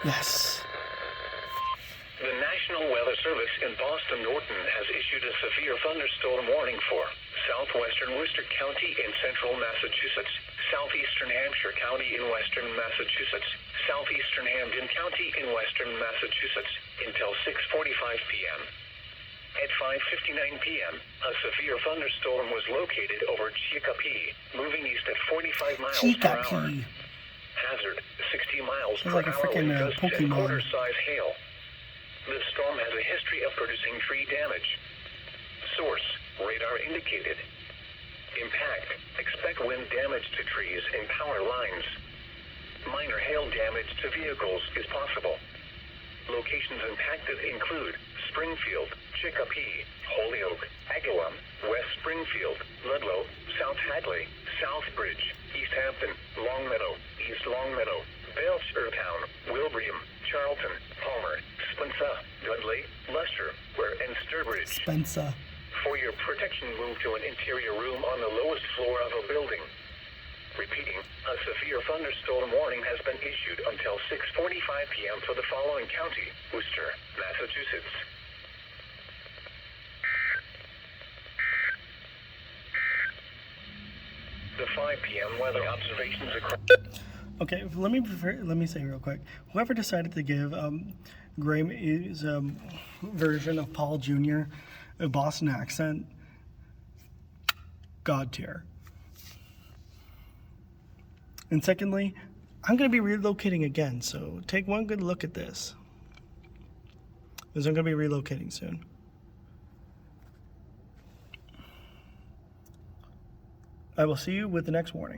Yes. The National Weather Service in Boston Norton has issued a severe thunderstorm warning for southwestern Worcester County in central Massachusetts, southeastern Hampshire County in western Massachusetts, southeastern Hampden County in western Massachusetts until 6:45 p.m. At 5:59 p.m., a severe thunderstorm was located over Chicopee, moving east at 45 miles per hour. Chicopee. Hazard, 60 miles Sounds per like a hour freaking with gusts and Pokemon. quarter-size hail. The storm has a history of producing tree damage. Source, radar indicated. Impact, expect wind damage to trees and power lines. Minor hail damage to vehicles is possible. Locations impacted include Springfield, Chicopee, Holyoke, Agawam, West Springfield, Ludlow, South Hadley, Southbridge, East Hampton, Longmeadow, East Longmeadow, Belchertown, Wilbraham, Charlton, Palmer, Spencer, Dudley, Leicester, and Sturbridge. Spencer. For your protection, move to an interior room on the lowest floor of a building. Repeating, a severe thunderstorm warning has been issued until 6:45 p.m. for the following county: Worcester, Massachusetts. The 5 p.m. weather observations across. Okay, let me say real quick. Whoever decided to give Graham's version of Paul Jr. a Boston accent, God tier. And secondly, I'm going to be relocating again, so take one good look at this. Because I'm going to be relocating soon. I will see you with the next warning.